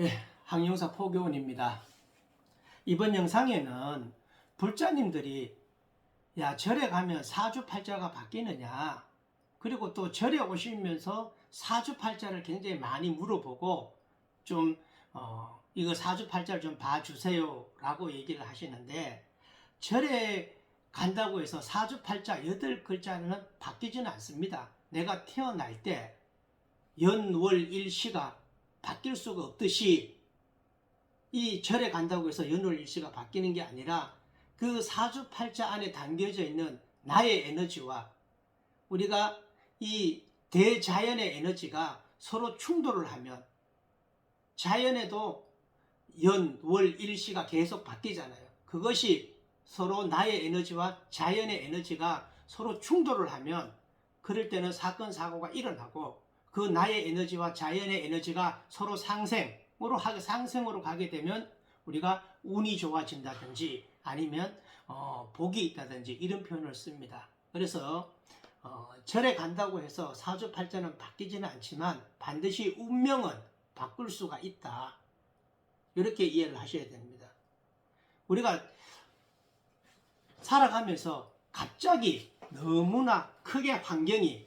예, 항영사 포교원입니다. 이번 영상에는 불자님들이 야 절에 가면 사주팔자가 바뀌느냐, 그리고 또 절에 오시면서 사주팔자를 굉장히 많이 물어보고 좀 이거 사주팔자를 좀 봐주세요 라고 얘기를 하시는데, 절에 간다고 해서 사주팔자 8글자는 바뀌지는 않습니다. 내가 태어날 때 연월일시가 바뀔 수가 없듯이 이 절에 간다고 해서 연월일시가 바뀌는 게 아니라 그 사주팔자 안에 담겨져 있는 나의 에너지와 우리가 이 대자연의 에너지가 서로 충돌을 하면, 자연에도 연, 월, 일시가 계속 바뀌잖아요. 그것이 서로 나의 에너지와 자연의 에너지가 서로 충돌을 하면 그럴 때는 사건 사고가 일어나고, 그 나의 에너지와 자연의 에너지가 서로 상생으로 가게 되면 우리가 운이 좋아진다든지 아니면 복이 있다든지 이런 표현을 씁니다. 그래서 절에 간다고 해서 사주팔자는 바뀌지는 않지만 반드시 운명은 바꿀 수가 있다, 이렇게 이해를 하셔야 됩니다. 우리가 살아가면서 갑자기 너무나 크게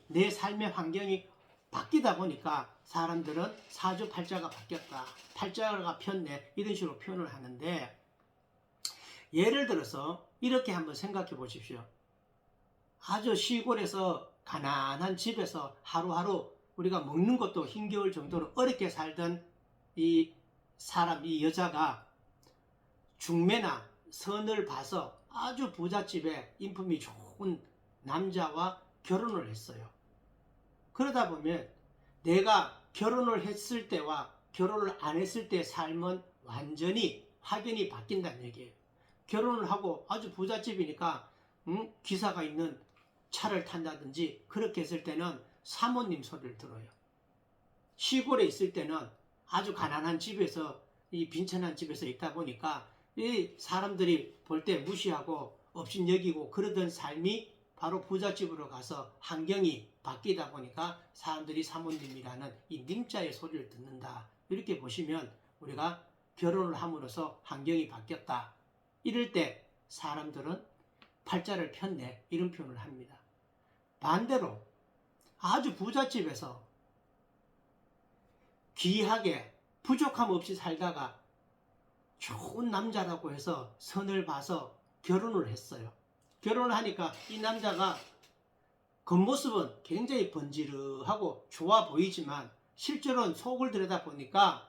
내 삶의 환경이 바뀌다 보니까 사람들은 사주팔자가 바뀌었다, 팔자가 폈네, 이런 식으로 표현을 하는데, 예를 들어서 이렇게 한번 생각해 보십시오. 아주 시골에서 가난한 집에서 하루하루 우리가 먹는 것도 힘겨울 정도로 어렵게 살던 이 여자가 중매나 선을 봐서 아주 부잣집에 인품이 좋은 남자와 결혼을 했어요. 그러다 보면 내가 결혼을 했을 때와 결혼을 안 했을 때의 삶은 완전히 확연히 바뀐다는 얘기예요. 결혼을 하고 아주 부잣집이니까 기사가 있는 차를 탄다든지 그렇게 했을 때는 사모님 소리를 들어요. 시골에 있을 때는 아주 가난한 집에서, 이 빈천한 집에서 있다 보니까 이 사람들이 볼 때 무시하고 업신여기고 그러던 삶이 바로 부잣집으로 가서 환경이 바뀌다 보니까 사람들이 사모님이라는 이 님자의 소리를 듣는다, 이렇게 보시면 우리가 결혼을 함으로써 환경이 바뀌었다, 이럴 때 사람들은 팔자를 폈네, 이런 표현을 합니다. 반대로 아주 부잣집에서 귀하게 부족함 없이 살다가 좋은 남자라고 해서 선을 봐서 결혼을 했어요. 결혼을 하니까 이 남자가 겉모습은 굉장히 번지르하고 좋아 보이지만 실제로는 속을 들여다보니까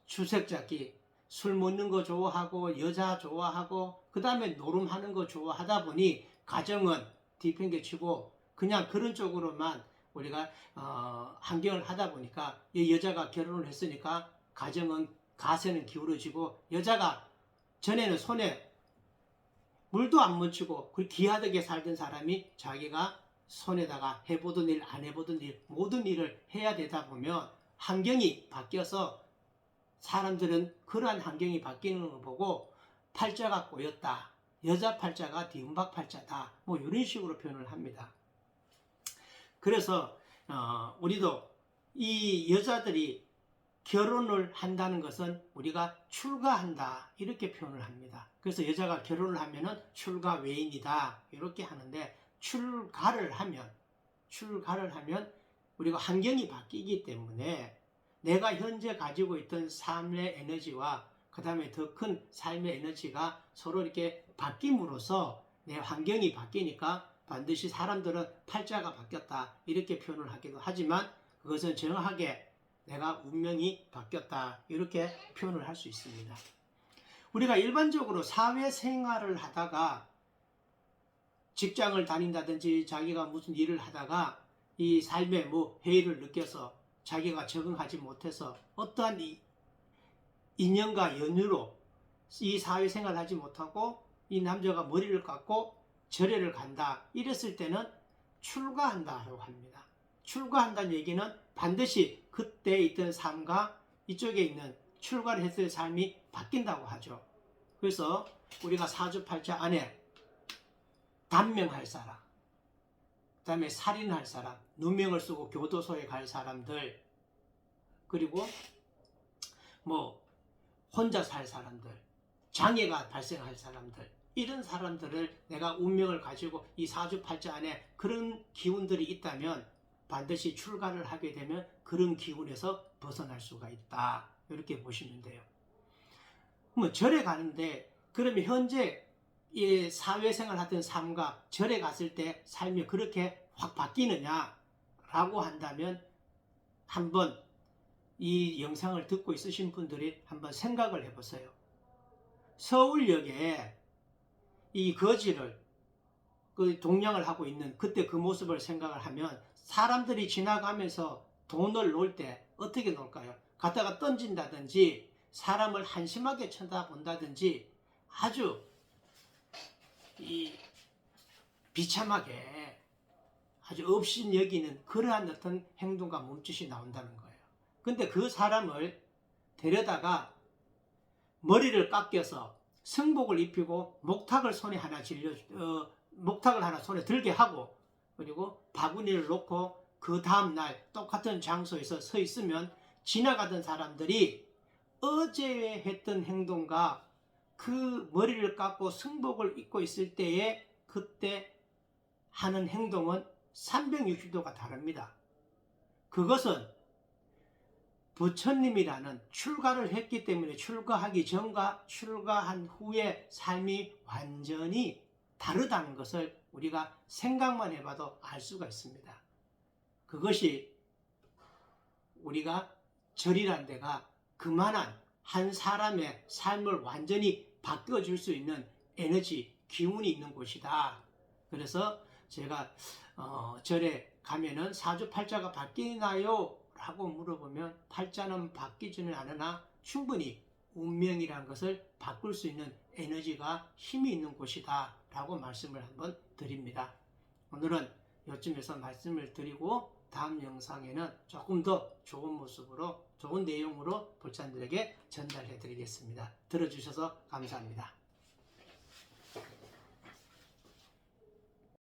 주색잡기, 술 먹는 거 좋아하고 여자 좋아하고 그 다음에 노름하는 거 좋아하다 보니 가정은 뒤팽개치고 그냥 그런 쪽으로만 우리가 환경을 하다 보니까 이 여자가 결혼을 했으니까 가세는 기울어지고, 여자가 전에는 손에 물도 안 묻히고 그 귀하게 살던 사람이 자기가 손에다가 해보던 일 안 해보던 일 모든 일을 해야 되다 보면 환경이 바뀌어서 사람들은 그러한 환경이 바뀌는 걸 보고 팔자가 꼬였다, 여자 팔자가 뒤움박 팔자다, 뭐 이런 식으로 표현을 합니다. 그래서 우리도 이 여자들이 결혼을 한다는 것은 우리가 출가한다, 이렇게 표현을 합니다. 그래서 여자가 결혼을 하면은 출가 외인이다, 이렇게 하는데, 출가를 하면 우리가 환경이 바뀌기 때문에 내가 현재 가지고 있던 삶의 에너지와 그 다음에 더 큰 삶의 에너지가 서로 이렇게 바뀜으로써 내 환경이 바뀌니까 반드시 사람들은 팔자가 바뀌었다, 이렇게 표현을 하기도 하지만 그것은 정확하게 내가 운명이 바뀌었다, 이렇게 표현을 할 수 있습니다. 우리가 일반적으로 사회생활을 하다가 직장을 다닌다든지 자기가 무슨 일을 하다가 이 삶의 해이를 느껴서 자기가 적응하지 못해서 어떠한 인연과 연유로 이 사회생활을 하지 못하고 이 남자가 머리를 깎고 절에를 간다, 이랬을 때는 출가한다라고 합니다. 출가한다는 얘기는 반드시 그때 있던 삶과 이쪽에 있는 출가를 했을 삶이 바뀐다고 하죠. 그래서 우리가 사주팔자 안에 단명할 사람, 그 다음에 살인할 사람, 누명을 쓰고 교도소에 갈 사람들, 그리고 혼자 살 사람들, 장애가 발생할 사람들, 이런 사람들을 내가 운명을 가지고 이 사주팔자 안에 그런 기운들이 있다면 반드시 출가를 하게 되면 그런 기운에서 벗어날 수가 있다. 이렇게 보시면 돼요. 뭐 절에 가는데 그러면 현재 이 사회생활 하던 삶과 절에 갔을 때 삶이 그렇게 확 바뀌느냐라고 한다면 한번 이 영상을 듣고 있으신 분들이 한번 생각을 해보세요. 서울역에 이 거지를 그 동냥을 하고 있는 그때 그 모습을 생각을 하면 사람들이 지나가면서 돈을 놓을 때 어떻게 놓을까요? 갖다가 던진다든지 사람을 한심하게 쳐다본다든지 아주 이 비참하게 아주 업신 여기는 그러한 어떤 행동과 몸짓이 나온다는 거예요. 근데 그 사람을 데려다가 머리를 깎여서 승복을 입히고 목탁을 손에 하나 목탁을 하나 손에 들게 하고 그리고 바구니를 놓고 그 다음날 똑같은 장소에서 서 있으면 지나가던 사람들이 어제 했던 행동과 그 머리를 깎고 승복을 입고 있을 때에 그때 하는 행동은 360도가 다릅니다. 그것은 부처님이라는 출가를 했기 때문에 출가하기 전과 출가한 후의 삶이 완전히 다르다는 것을 우리가 생각만 해봐도 알 수가 있습니다. 그것이 우리가 절이란 데가 그만한 한 사람의 삶을 완전히 바꿔줄 수 있는 에너지, 기운이 있는 곳이다. 그래서 제가 절에 가면은 사주팔자가 바뀌나요? 라고 물어보면 팔자는 바뀌지는 않으나 충분히 운명이라는 것을 바꿀 수 있는 에너지가 힘이 있는 곳이다 라고 말씀을 한번 드립니다. 오늘은 이쯤에서 말씀을 드리고 다음 영상에는 조금 더 좋은 모습으로 좋은 내용으로 볼자들에게 전달해 드리겠습니다. 들어주셔서 감사합니다.